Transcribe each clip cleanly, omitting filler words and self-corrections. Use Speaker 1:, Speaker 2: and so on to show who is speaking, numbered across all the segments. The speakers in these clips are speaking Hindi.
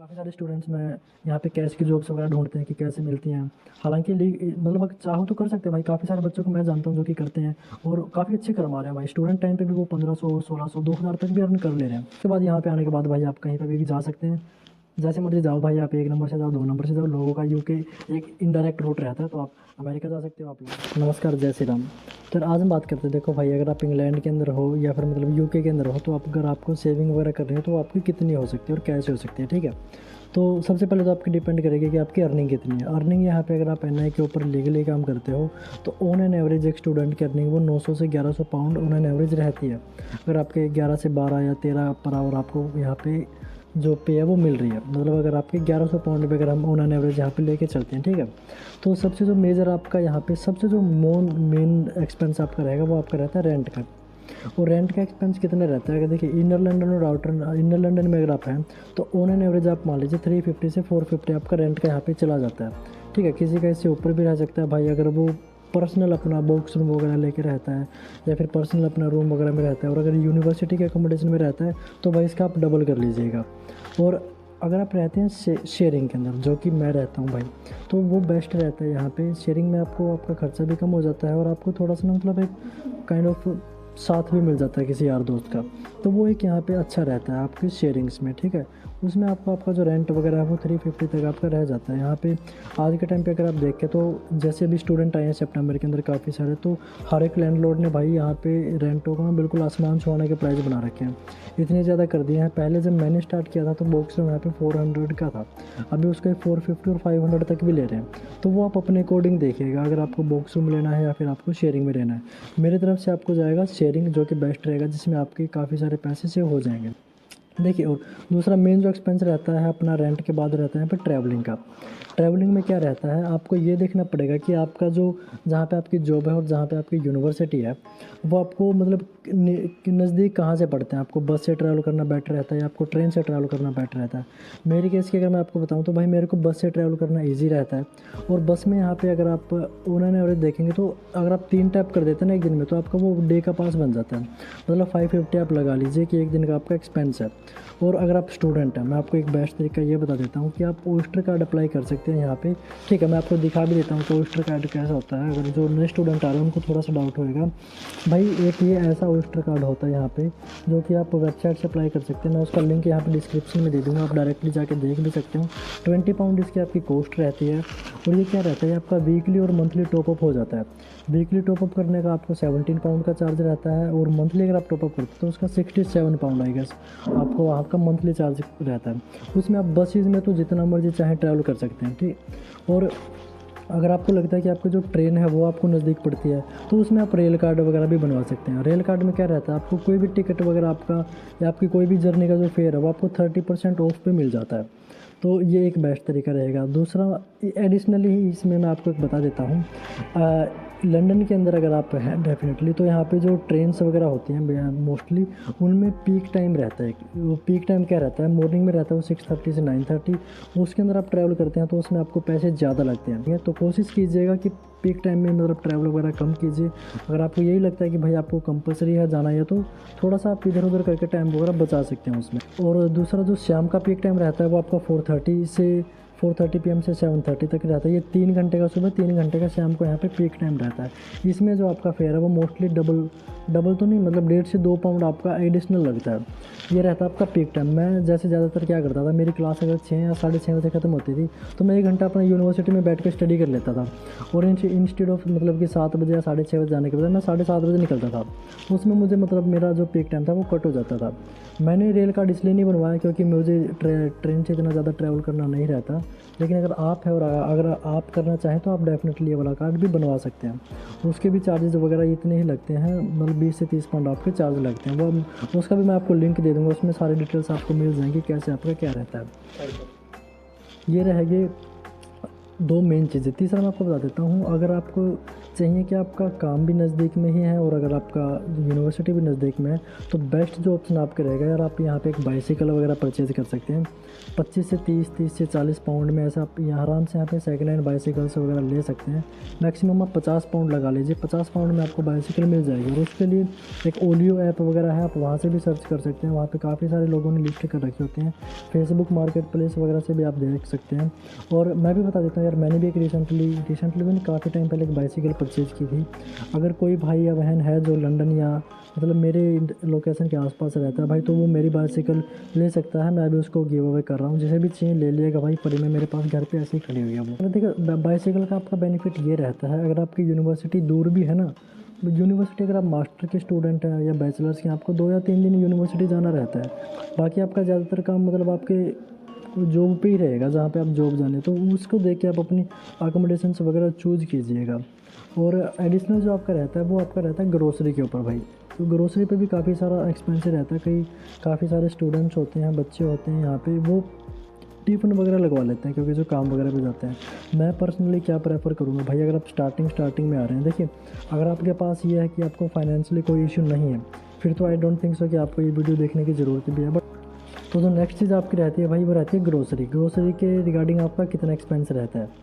Speaker 1: काफ़ी सारे स्टूडेंट्स में यहाँ पे कैश की जॉब्स वगैरह ढूँढते हैं कि कैसे मिलती हैं। हालाँकि मतलब अगर चाहो तो कर सकते हैं भाई, काफ़ी सारे बच्चों को मैं जानता हूँ जो कि करते हैं और काफ़ी अच्छे कमा रहे हैं भाई। स्टूडेंट टाइम पे भी वो 1500, 1600, 2000 तक भी अर्न कर ले रहे हैं। उसके बाद यहाँ पे आने के बाद भाई आप कहीं पे भी जा सकते हैं, जैसे मर्ज़ी जाओ भाई। आप 1 नंबर से जाओ, 2 नंबर से जाओ, लोगों का यूके एक इनडायरेक्ट रूट रहता है, तो आप अमेरिका जा सकते हो आप लोग। नमस्कार, जय श्री राम। तो आज हम बात करते हैं, देखो भाई, अगर आप इंग्लैंड के अंदर हो या फिर मतलब यूके के अंदर हो, तो आप अगर आपको सेविंग वगैरह करनी है तो आपकी कितनी हो सकती है और कैसे हो सकती है, ठीक है। तो सबसे पहले तो आपकी डिपेंड करेगी कि आपकी अर्निंग कितनी है। अर्निंग यहाँ पे अगर आप एनआई के ऊपर लीगली काम करते हो तो ऑन एन एवरेज एक स्टूडेंट की अर्निंग वो 900 से 1100 पाउंड ऑन एन एवरेज रहती है। अगर आपके 11 से 12 या 13 पर आवर आपको यहाँ पे जो पे है वो मिल रही है, मतलब अगर आपके 1100 पाउंड पे अगर हम ऑन एन एवरेज यहाँ पे लेके चलते हैं, ठीक है। तो सबसे जो मेजर आपका यहाँ पे सबसे जो मेन एक्सपेंस आपका रहेगा वो आपका रहता है रेंट का। और रेंट का एक्सपेंस कितना रहता है, अगर देखिए इनर लंदन और आउटर इनर लंदन में अगर आप हैं तो ऑन एन एवरेज आप मान लीजिए 350 से 450 आपका रेंट का यहाँ पे चला जाता है, ठीक है। किसी का इससे ऊपर भी रह सकता है भाई, अगर वो पर्सनल अपना बॉक्स रूम वगैरह लेके रहता है या फिर पर्सनल अपना रूम वगैरह में रहता है, और अगर यूनिवर्सिटी के अकोमोडेशन में रहता है तो भाई इसका आप डबल कर लीजिएगा। और अगर आप रहते हैं शेयरिंग के अंदर, जो कि मैं रहता हूँ भाई, तो वो बेस्ट रहता है। यहाँ पे शेयरिंग में आपको आपका खर्चा भी कम हो जाता है और आपको थोड़ा सा ना मतलब एक काइंड ऑफ साथ भी मिल जाता है किसी यार दोस्त का, तो वो एक यहाँ पे अच्छा रहता है आपकी शेयरिंग्स में, ठीक है। उसमें आपको आपका जो रेंट वगैरह है वो 350 तक आपका रह जाता है। यहाँ पे आज के टाइम पे अगर आप देखें तो जैसे अभी स्टूडेंट आए हैं सितंबर के अंदर काफ़ी सारे, तो हर एक लैंडलॉर्ड ने भाई यहाँ पे रेंटों का बिल्कुल आसमान छूने के प्राइस बना रखे हैं, इतने ज़्यादा कर दिए हैं। पहले जब मैंने स्टार्ट किया था तो बॉक्स रूम यहाँ पे 400 का था, अभी उसका 450 और 500 तक भी ले रहे हैं। तो वो आप अपने अकॉर्डिंग देखिएगा, अगर आपको बॉक्स रूम लेना है या फिर आपको शेयरिंग में रहना है। मेरी तरफ से आपको जाएगा शेयरिंग, जो कि बेस्ट रहेगा, जिसमें आपके काफ़ी सारे पैसे सेव हो जाएंगे। देखिए, और दूसरा मेन जो एक्सपेंस रहता है अपना रेंट के बाद रहता है यहाँ पे ट्रैवलिंग का। ट्रैवलिंग में क्या रहता है, आपको ये देखना पड़ेगा कि आपका जो जहाँ पे आपकी जॉब है और जहाँ पे आपकी यूनिवर्सिटी है वो आपको मतलब नज़दीक कहाँ से पड़ते हैं। आपको बस से ट्रैवल करना बेटर रहता है या आपको ट्रेन से ट्रैवल करना बेटर रहता है। मेरे केस की अगर मैं आपको बताऊँ तो भाई मेरे को बस से ट्रैवल करना ईजी रहता है। और बस में यहाँ पे अगर आप ऑन एवरेज देखेंगे तो अगर आप 3 टैप कर देते हैं ना एक दिन में, तो आपका वो डे का पास बन जाता है। मतलब 550 आप लगा लीजिए कि एक दिन का आपका एक्सपेंस है। और अगर आप स्टूडेंट हैं, मैं आपको एक बेस्ट तरीका ये बता देता हूँ कि आप ओस्टर कार्ड अप्लाई कर सकते हैं यहाँ पे, ठीक है। मैं आपको दिखा भी देता हूँ कि ओस्टर कार्ड कैसा होता है, अगर जो नए स्टूडेंट आ रहे हैं उनको थोड़ा सा डाउट होएगा। भाई एक ये ऐसा ओस्टर कार्ड होता है यहाँ पे जो कि आप वेबसाइट से अप्लाई कर सकते हैं। मैं उसका लिंक यहाँ पे डिस्क्रिप्शन में दे दूँगा, आप डायरेक्टली जाके देख भी सकते हो। 20 पाउंड इसकी आपकी कॉस्ट रहती है। और ये क्या रहता है, आपका वीकली और मंथली टॉपअप हो जाता है। वीकली टॉपअप करने का आपको 17 पाउंड का चार्ज रहता है, और मंथली अगर आप टॉपअप करते हो तो उसका 67 पाउंड आई गेस आपको आपका मंथली चार्ज रहता है। उसमें आप बसेज में तो जितना मर्जी चाहे ट्रैवल कर सकते हैं, ठीक। और अगर आपको लगता है कि आपकी जो ट्रेन है वो आपको नज़दीक पड़ती है तो उसमें आप रेल कार्ड वगैरह भी बनवा सकते हैं। रेल कार्ड में क्या रहता है, आपको कोई भी टिकट वगैरह आपका या आपकी कोई भी जर्नी का जो फेयर है वो आपको 30% ऑफ पे मिल जाता है। तो ये एक बेस्ट तरीका रहेगा। दूसरा एडिशनली इसमें मैं आपको एक बता देता हूँ, लंदन के अंदर अगर आप हैं डेफिनेटली, तो यहाँ पे जो ट्रेन्स वगैरह होती हैं मोस्टली उनमें पीक टाइम रहता है। वो पीक टाइम क्या रहता है, मॉर्निंग में रहता है वो 6:30 से 9:30। उसके अंदर आप ट्रैवल करते हैं तो उसमें आपको पैसे ज़्यादा लगते हैं। तो कोशिश कीजिएगा कि पीक टाइम में मतलब ट्रैवल वगैरह कम कीजिए। अगर आपको यही लगता है कि भाई आपको कंपलसरी है जाना है, तो थोड़ा सा आप इधर उधर करके टाइम वगैरह बचा सकते हैं उसमें। और दूसरा जो शाम का पीक टाइम रहता है वो आपका 4:30 PM से 7:30 तक रहता है। ये 3 घंटे का सुबह, 3 घंटे का शाम को यहाँ पे पीक टाइम रहता है। इसमें जो आपका फेयर है वो मोस्टली डबल तो नहीं, मतलब 1.5 से 2 पाउंड आपका एडिशनल लगता है। ये रहता है आपका पीक टाइम। मैं जैसे ज़्यादातर क्या करता था, मेरी क्लास अगर 6 या 6:30 बजे ख़त्म होती थी तो मैं 1 घंटा अपना यूनिवर्सिटी में बैठ के स्टडी कर लेता था। और इंस्टेड ऑफ मतलब कि 7 बजे या 6:30 बजे जाने के बजाय मैं 7:30 बजे निकलता था। उसमें मुझे मतलब मेरा जो पीक टाइम था वो कट हो जाता था। मैंने रेल कार्ड इसलिए नहीं बनवाया क्योंकि मुझे ट्रेन से इतना ज़्यादा ट्रैवल करना नहीं रहता। लेकिन अगर आप है और अगर आप करना चाहें तो आप डेफिनेटली ये वाला कार्ड भी बनवा सकते हैं। उसके भी चार्जेस वगैरह इतने ही लगते हैं, मतलब 20 से 30 पाउंड आपके चार्ज लगते हैं। वो उसका भी मैं आपको लिंक दे दूँगा, उसमें सारी डिटेल्स आपको मिल जाएंगी कैसे आपका क्या रहता है। ये रहेगी 2 मेन चीज़ें। तीसरा मैं आपको बता देता हूँ, अगर आपको चाहिए कि आपका काम भी नज़दीक में ही है और अगर आपका यूनिवर्सिटी भी नज़दीक में है तो बेस्ट जो ऑप्शन आपका रहेगा यार, आप यहाँ पे एक बाइसिकल वगैरह परचेज़ कर सकते हैं। 25 से 30, 30 से 40 पाउंड में ऐसा आप यहाँ आराम से यहाँ पे सेकेंड हैंड बाइसिकल्स वगैरह ले सकते हैं। मैक्सिमम आप 50 पाउंड लगा लीजिए, 50 पाउंड में आपको बाइसिकल मिल जाएगी। और उसके लिए एक ओलियो ऐप वगैरह है, आप वहाँ से भी सर्च कर सकते हैं। वहाँ पे काफ़ी सारे लोगों ने लिस्ट कर रखे होते हैं। फेसबुक मार्केट प्लेस वगैरह से भी आप देख सकते हैं। और मैं भी बता देता हूँ यार, मैंने भी एक रिसेंटली मैंने काफ़ी टाइम पहले एक बाइसिकल परचेज़ की थी। अगर कोई भाई या बहन है जो लंदन या मतलब मेरे लोकेशन के आसपास रहता है भाई, तो वो मेरी बाइसिकल ले सकता है। मैं अभी उसको गिव अवे कर रहा हूँ, जिसे भी चाहिए ले लिएगा भाई। फ्री में मेरे पास घर पे ऐसे ही खड़ी हुई है वो। तो देखो बाइसिकल का आपका बेनिफिट ये रहता है, अगर आपकी यूनिवर्सिटी दूर भी है ना, यूनिवर्सिटी अगर आप मास्टर के स्टूडेंट हैं या बैचलर्स के, आपको 2 या 3 दिन यूनिवर्सिटी जाना रहता है। बाकी आपका ज़्यादातर काम मतलब आपके जॉब पे ही रहेगा, जहाँ पे आप जॉब जाने, तो उसको देख के आप अपनी अकोमोडेशंस वगैरह चूज़ कीजिएगा। और एडिशनल जो आपका रहता है वो आपका रहता है ग्रोसरी के ऊपर भाई। तो ग्रोसरी पे भी काफ़ी सारा एक्सपेंसिव रहता है। काफ़ी सारे स्टूडेंट्स होते हैं, बच्चे होते हैं यहाँ पे, वो टिफ़िन वगैरह लगवा लेते हैं क्योंकि जो काम वगैरह पे जाते हैं। मैं पर्सनली क्या प्रेफर करूँगा भाई, अगर आप स्टार्टिंग में आ रहे हैं, देखिए अगर आपके पास ये है कि आपको फाइनेंशियली कोई इशू नहीं है, फिर तो आई डोंट थिंक सो कि आपको ये वीडियो देखने की ज़रूरत भी है। बट तो जो नेक्स्ट चीज़ आपकी रहती है भाई, वो रहती है ग्रोसरी के रिगार्डिंग आपका कितना एक्सपेंस रहता है।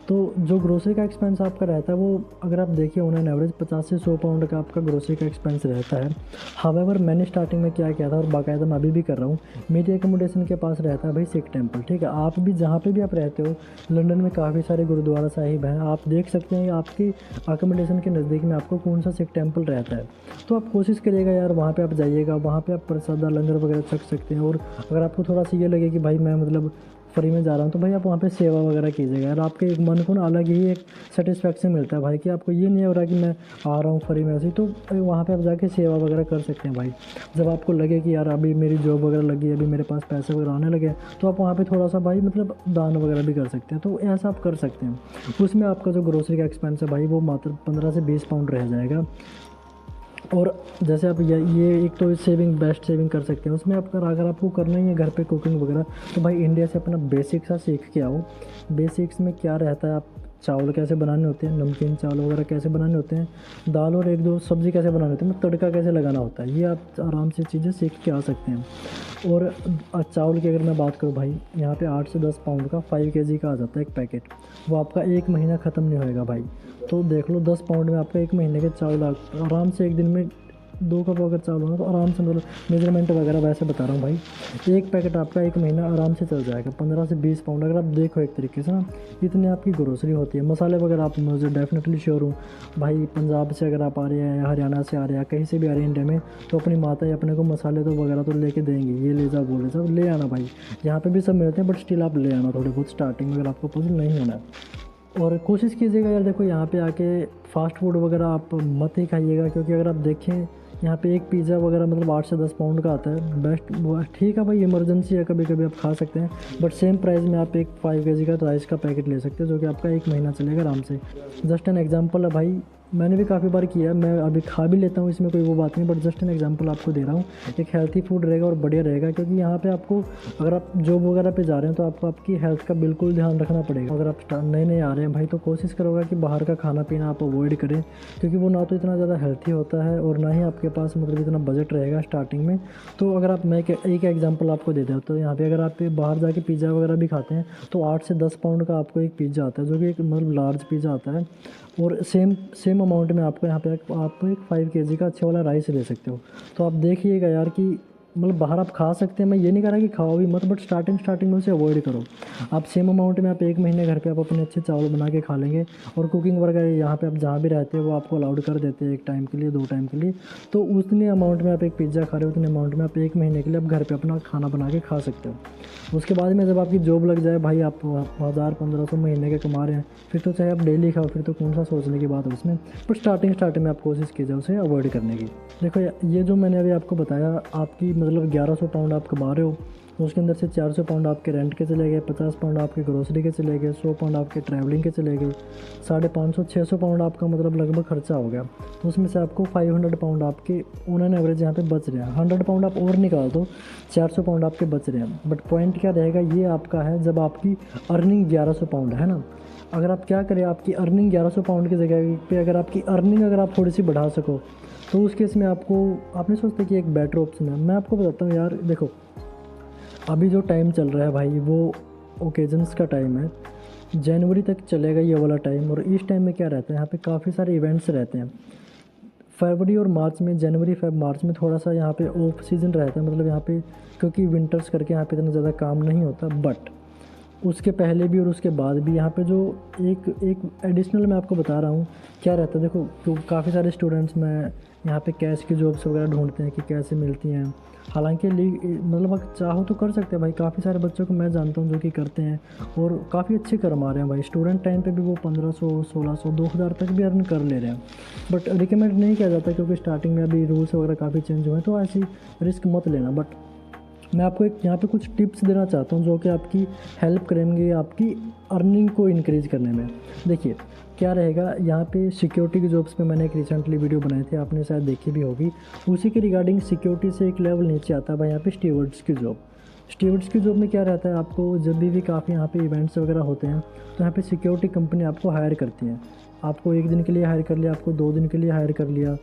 Speaker 1: तो जो ग्रोसरी का एक्सपेंस आपका रहता है वो अगर आप देखिए ऑन एन एवरेज 50 से 100 पाउंड का आपका ग्रोसरी का एक्सपेंस रहता है। हावेवर मैंने स्टार्टिंग में क्या किया था और बाकायदा मैं अभी भी कर रहा हूँ, मेरी एकोमोडेशन के पास रहता है भाई सिख टेम्पल। ठीक है, आप भी जहाँ पे भी आप रहते हो, लंदन में काफ़ी सारे गुरुद्वारा साहिब हैं, आप देख सकते हैं आपकी अकोमोडेशन के नज़दीक में आपको कौन सा सिख टेम्पल रहता है। तो आप कोशिश करिएगा यार, वहाँ पर आप जाइएगा, वहाँ पर आप प्रसादा लंगर वगैरह छक सकते हैं। और अगर आपको थोड़ा सा ये लगे कि भाई मैं मतलब फ्री में जा रहा हूँ, तो भाई आप वहाँ पे सेवा वगैरह कीजिएगा यार। आपके एक मन को ना अलग ही एक सेटिस्फेक्शन मिलता है भाई, कि आपको ये नहीं हो रहा कि मैं आ रहा हूँ फ्री में ऐसे ही। तो वहाँ पे आप जाके सेवा वगैरह कर सकते हैं भाई। जब आपको लगे कि यार अभी मेरी जॉब वगैरह लगी, अभी मेरे पास पैसे वगैरह आने लगे, तो आप वहाँ पे थोड़ा सा भाई मतलब दान वगैरह भी कर सकते हैं। तो ऐसा आप कर सकते हैं। उसमें आपका जो ग्रोसरी का एक्सपेंस है भाई, वो मात्र 15 से 20 पाउंड रह जाएगा। और जैसे आप ये एक तो बेस्ट सेविंग कर सकते हैं उसमें। आप अगर आपको करना ही है घर पे कुकिंग वगैरह, तो भाई इंडिया से अपना बेसिक सा सीख के आओ। बेसिक्स में क्या रहता है, आप चावल कैसे बनाने होते हैं, नमकीन चावल वगैरह कैसे बनाने होते हैं, दाल और 1-2 सब्ज़ी कैसे बनाने होते हैं, मतलब तड़का कैसे लगाना होता है, ये आप आराम से चीज़ें सीख के आ सकते हैं। और चावल की अगर मैं बात करूँ भाई, यहाँ पे 8 से 10 पाउंड का 5 केजी का आ जाता है एक पैकेट। वो आपका 1 महीना ख़त्म नहीं होएगा भाई। तो देख लो 10 पाउंड में आपका 1 महीने के चावल आराम से, एक दिन में 2 कप अगर चावल होगा तो आराम से, मतलब मेजरमेंट वगैरह वैसे बता रहा हूँ भाई, एक पैकेट आपका 1 महीना आराम से चल जाएगा। 15 से 20 पाउंड अगर आप देखो एक तरीके से ना, इतनी आपकी ग्रोसरी होती है। मसाले वगैरह आप, मुझे डेफिनेटली श्योर हूँ भाई, पंजाब से अगर आप आ रहे हैं या हरियाणा से आ रहे हैं, कहीं से भी आ रहे हैं इंडिया में, तो अपनी माता ही अपने को मसाले तो वगैरह तो लेके देंगे, ये ले जाओ वो ले जाओ, ले आना भाई। यहाँ पे भी सब मिलते हैं, बट स्टिल आप ले आना थोड़े बहुत स्टार्टिंग में, अगर आपको पसंद नहीं होना है। और कोशिश कीजिएगा यार, देखो यहाँ पे आके फ़ास्ट फूड वगैरह आप मत ही खाइएगा, क्योंकि अगर आप देखें यहाँ पे एक पिज़्ज़ा वगैरह मतलब 8 से 10 पाउंड का आता है। बेस्ट वो ठीक है भाई, इमरजेंसी है कभी कभी आप खा सकते हैं, बट सेम प्राइस में आप एक 5 केजी का राइस का पैकेट ले सकते हैं, जो कि आपका 1 महीना चलेगा आराम से। जस्ट एन एग्जांपल है भाई, मैंने भी काफ़ी बार किया है, मैं अभी खा भी लेता हूँ, इसमें कोई वो बात नहीं, बट जस्ट एन एग्जांपल आपको दे रहा हूँ। एक हेल्थी फूड रहेगा और बढ़िया रहेगा, क्योंकि यहाँ पे आपको, अगर आप जॉब वगैरह पे जा रहे हैं, तो आपको आपकी हेल्थ का बिल्कुल ध्यान रखना पड़ेगा। अगर आप नए नए आ रहे हैं भाई, तो कोशिश करोगा कि बाहर का खाना पीना आप अवॉइड करें, क्योंकि वो ना तो इतना ज़्यादा हेल्थी होता है और ना ही आपके पास मतलब इतना बजट रहेगा स्टार्टिंग में। तो अगर आप, मैं एक एग्जांपल आपको दे दूँ, तो यहाँ पे अगर आप बाहर जाके पिज़्ज़ा वगैरह भी खाते हैं, तो 8 से 10 पाउंड का आपको एक पिज़्ज़ा आता है, जो कि एक मतलब लार्ज पिज़्ज़ा आता है। और सेम अमाउंट में आपको यहाँ पे आप एक 5 केजी का अच्छे वाला राइस ले सकते हो। तो आप देखिएगा यार कि मतलब बाहर आप खा सकते हैं, मैं ये नहीं कह रहा कि खाओ भी मत, बट स्टार्टिंग में उसे अवॉइड करो। आप सेम अमाउंट में आप 1 महीने घर पे आप अपने अच्छे चावल बना के खा लेंगे। और कुकिंग वगैरह यहाँ पे आप जहाँ भी रहते हैं वो आपको अलाउड कर देते हैं 1 टाइम के लिए, 2 टाइम के लिए। तो उतने अमाउंट में आप एक पिज़्ज़ा खा रहे हो, उतने अमाउंट में आप 1 महीने के लिए आप घर पर अपना खाना बना के खा सकते हो। उसके बाद में जब आपकी जॉब लग जाए भाई, आप 1000-1500 महीने के कमा रहे हैं, फिर तो चाहे आप डेली खाओ, फिर तो कौन सा सोचने की बात है उसमें। बट स्टार्टिंग में आप कोशिश कीजिए उसे अवॉइड करने की। देखो ये जो मैंने अभी आपको बताया, आपकी मतलब 1100 पाउंड आप कमा रहे हो, उसके अंदर से 400 पाउंड आपके रेंट के चले गए, 50 पाउंड आपके ग्रोसरी के चले गए, 100 पाउंड आपके ट्रैवलिंग के चले गए, 550-600 पाउंड आपका मतलब लगभग खर्चा हो गया। तो उसमें से आपको 500 पाउंड आपके ऑन एन एवरेज यहाँ पे बच रहे हैं। 100 पाउंड आप और निकाल दो, 400 पाउंड आपके बच रहे हैं। बट पॉइंट क्या रहेगा, ये आपका है जब आपकी अर्निंग 1100 पाउंड है ना, अगर आप क्या करें, आपकी अर्निंग 1100 पाउंड की जगह पे अगर आपकी अर्निंग अगर आप थोड़ी सी बढ़ा सको, तो उस केस में आपको, आप नहीं सोचते कि एक बेटर ऑप्शन है। मैं आपको बताता हूँ यार, देखो अभी जो टाइम चल रहा है भाई, वो ओकेजन्स का टाइम है, जनवरी तक चलेगा ये वाला टाइम। और इस टाइम में क्या रहता है, यहाँ पे काफ़ी सारे इवेंट्स रहते हैं। फरवरी और मार्च में, जनवरी फेब मार्च में थोड़ा सा यहाँ पे ऑफ सीज़न रहता है, मतलब यहाँ पे क्योंकि विंटर्स करके यहाँ पे इतना ज़्यादा काम नहीं होता। बट उसके पहले भी और उसके बाद भी यहाँ पे जो एक एक एडिशनल मैं आपको बता रहा हूँ क्या रहता है। देखो तो काफ़ी सारे स्टूडेंट्स में यहाँ पे कैश की जॉब्स वगैरह ढूंढते हैं कि कैसे मिलती हैं। हालांकि मतलब अगर चाहो तो कर सकते हैं भाई, काफ़ी सारे बच्चों को मैं जानता हूँ जो कि करते हैं और काफ़ी अच्छे कमा रहे हैं भाई। स्टूडेंट टाइम पे भी वो 1500, 1600, 2000 तक भी अर्न कर ले रहे हैं। बट रिकमेंड नहीं किया जाता क्योंकि स्टार्टिंग में अभी रूल्स वगैरह काफ़ी चेंज हुए हैं, तो ऐसी रिस्क मत लेना। बट मैं आपको एक यहाँ पे कुछ टिप्स देना चाहता हूँ जो कि आपकी हेल्प करेंगे आपकी अर्निंग को इंक्रीज़ करने में। देखिए क्या रहेगा, यहाँ पे सिक्योरिटी की जॉब्स पे मैंने एक रिसेंटली वीडियो बनाई थी, आपने शायद देखी भी होगी। उसी के रिगार्डिंग सिक्योरिटी से एक लेवल नीचे आता है भाई यहाँ पे स्टीवर्ड्स की जॉब। स्टीवर्ड्स की जॉब में क्या रहता है, आपको जब भी काफ़ी यहाँ पे इवेंट्स वगैरह होते हैं तो यहाँ पे सिक्योरिटी कंपनी आपको हायर करती है। आपको 1 दिन के लिए हायर कर लिया, आपको 2 दिन के लिए हायर कर लिया,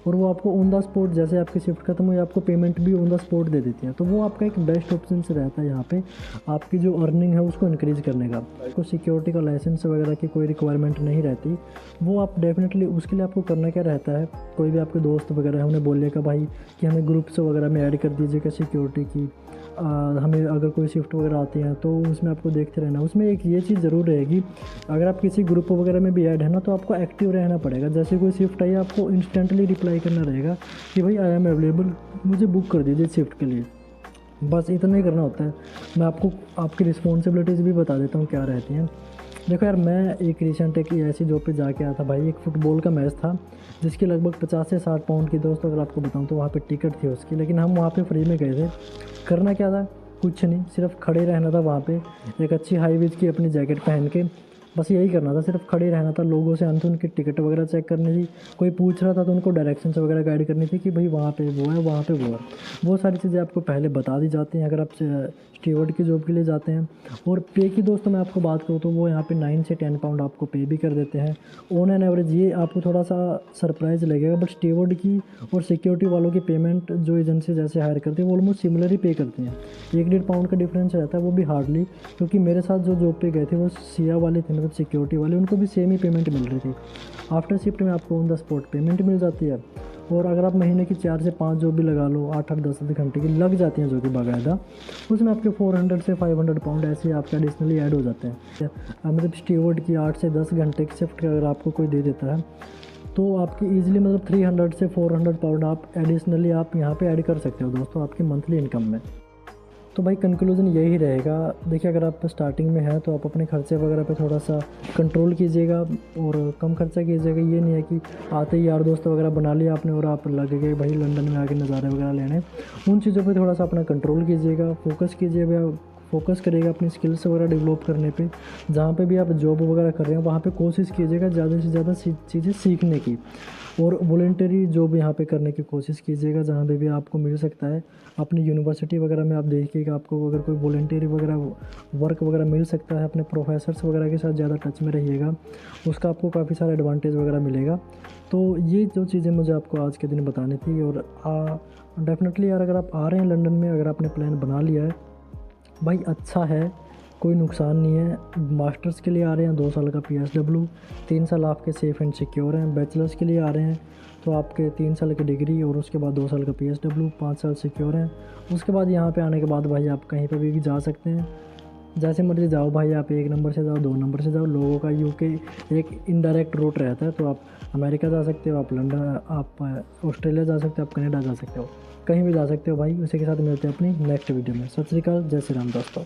Speaker 1: और वो आपको ऑन द स्पॉट, जैसे आपकी शिफ्ट खत्म हुई, आपको पेमेंट भी ऑन द स्पॉट दे देती है। तो वो आपका एक बेस्ट ऑप्शन से रहता है यहाँ पे आपकी जो अर्निंग है उसको इंक्रीज़ करने का। आपको सिक्योरिटी का लाइसेंस वगैरह की कोई रिक्वायरमेंट नहीं रहती। वो आप डेफिनेटली, उसके लिए आपको करना क्या रहता है, कोई भी आपके दोस्त वगैरह है उन्हें बोलिएगा भाई कि हमें ग्रुप्स वगैरह में ऐड कर दीजिएगा सिक्योरिटी की। हमें अगर कोई शिफ्ट वगैरह आती हैं तो उसमें आपको देखते रहना। उसमें एक ये चीज़ ज़रूर रहेगी, अगर आप किसी ग्रुप वगैरह में भी ऐड है ना, तो आपको एक्टिव रहना पड़ेगा। जैसे कोई शिफ्ट आई, आपको इंस्टेंटली रिप्लाई करना रहेगा कि भाई आई एम अवेलेबल, मुझे बुक कर दीजिए शिफ्ट के लिए। बस इतना ही करना होता है। मैं आपको आपकी रिस्पॉन्सिबिलिटीज़ भी बता देता हूँ क्या रहती हैं। देखो यार, मैं एक रिसेंट एक ऐसी जॉब पे जाके आया था भाई। एक फ़ुटबॉल का मैच था जिसकी लगभग 50 से 60 पाउंड की, दोस्त अगर आपको बताऊँ तो वहाँ पे टिकट थी उसकी, लेकिन हम वहाँ पे फ्री में गए थे। करना क्या था, कुछ नहीं, सिर्फ खड़े रहना था वहाँ पे, एक अच्छी हाई विज की अपनी जैकेट पहन के, बस यही करना था, सिर्फ खड़े रहना था। लोगों से अंत उनकी टिकट वगैरह चेक करनी थी, कोई पूछ रहा था तो उनको डायरेक्शंस वगैरह गाइड करनी थी कि भाई वहाँ पे वो है, वहाँ पे वो है। वो सारी चीज़ें आपको पहले बता दी जाती हैं अगर आप स्टीवर्ड की जॉब के लिए जाते हैं। और पे की दोस्तों मैं आपको बात करूँ तो वो यहाँ पे 9 से 10 पाउंड आपको पे भी कर देते हैं ऑन एन एवरेज। ये आपको थोड़ा सा सरप्राइज़ लगेगा, बट स्टीवर्ड की और सिक्योरिटी वालों की पेमेंट जो एजेंसी जैसे हायर करती है वो ऑलमोस्ट सिमिलर ही पे करती हैं। 1-1.5 पाउंड का डिफरेंस रहता है, वो भी हार्डली, क्योंकि मेरे साथ जो जॉब पे गए थे वो सिया वाले थे, मतलब सिक्योरिटी वाले, उनको भी सेम ही पेमेंट मिल रही थी। आफ्टर शिफ्ट में आपको ऑन द स्पॉट पेमेंट मिल जाती है। और अगर आप महीने की 4 से 5 जॉब भी लगा लो, 8-8, 10-10 घंटे की लग जाती हैं जो कि बाकायदा, उसमें आपके 400 से 500 पाउंड ऐसे आपके एडिशनली ऐड हो जाते हैं। मतलब स्टीवर्ड की 8 से 10 घंटे की शिफ्ट अगर आपको कोई दे देता है तो आपकी ईजिली मतलब 300 से 400 पाउंड आप एडिशनली आप यहाँ पे ऐड कर सकते हो दोस्तों आपकी मंथली इनकम में। तो भाई कंक्लूजन यही रहेगा। देखिए अगर आप स्टार्टिंग में हैं तो आप अपने खर्चे वगैरह पे थोड़ा सा कंट्रोल कीजिएगा और कम खर्चा कीजिएगा। ये नहीं है कि आते ही यार दोस्त वगैरह बना लिया आपने और आप लग गए भाई लंदन में आके नज़ारे वगैरह लेने। उन चीज़ों पे थोड़ा सा अपना कंट्रोल कीजिएगा, फोकस करिएगा अपनी स्किल्स वगैरह डेवलप करने पे। जहाँ पे भी आप जॉब वगैरह कर रहे हैं वहाँ पे कोशिश कीजिएगा ज़्यादा से ज़्यादा चीज़ें सीखने की, और वॉलंटरी जॉब यहाँ पे करने की कोशिश कीजिएगा जहाँ पे भी आपको मिल सकता है। अपनी यूनिवर्सिटी वगैरह में आप देखिएगा, आपको अगर कोई वॉलंटरी वगैरह वर्क वगैरह मिल सकता है, अपने प्रोफेसर्स वगैरह के साथ ज़्यादा टच में रहिएगा, उसका आपको काफ़ी सारा एडवांटेज वगैरह मिलेगा। तो ये जो चीज़ें मुझे आपको आज के दिन बतानी थी। और डेफिनेटली यार अगर आप आ रहे हैं लंदन में, अगर आपने प्लान बना लिया है भाई अच्छा है, कोई नुकसान नहीं है। मास्टर्स के लिए आ रहे हैं 2 साल का PSW, 3 साल आपके सेफ़ एंड सिक्योर हैं। बैचलर्स के लिए आ रहे हैं तो आपके 3 साल की डिग्री और उसके बाद 2 साल का PSW, 5 साल सिक्योर हैं। उसके बाद यहाँ पे आने के बाद भाई आप कहीं पे भी जा सकते हैं, जैसे मर्जी जाओ भाई। आप 1 नंबर से जाओ, 2 नंबर से जाओ, लोगों का UK एक इनडायरेक्ट रूट रहता है। तो आप अमेरिका जा सकते हो, आप लंदन, आप ऑस्ट्रेलिया जा सकते हो, आप कनाडा जा सकते हो, कहीं भी जा सकते हो भाई। उसी के साथ मिलते हैं अपनी नेक्स्ट वीडियो में। सत श्री अकाल, जय श्री राम दोस्तों।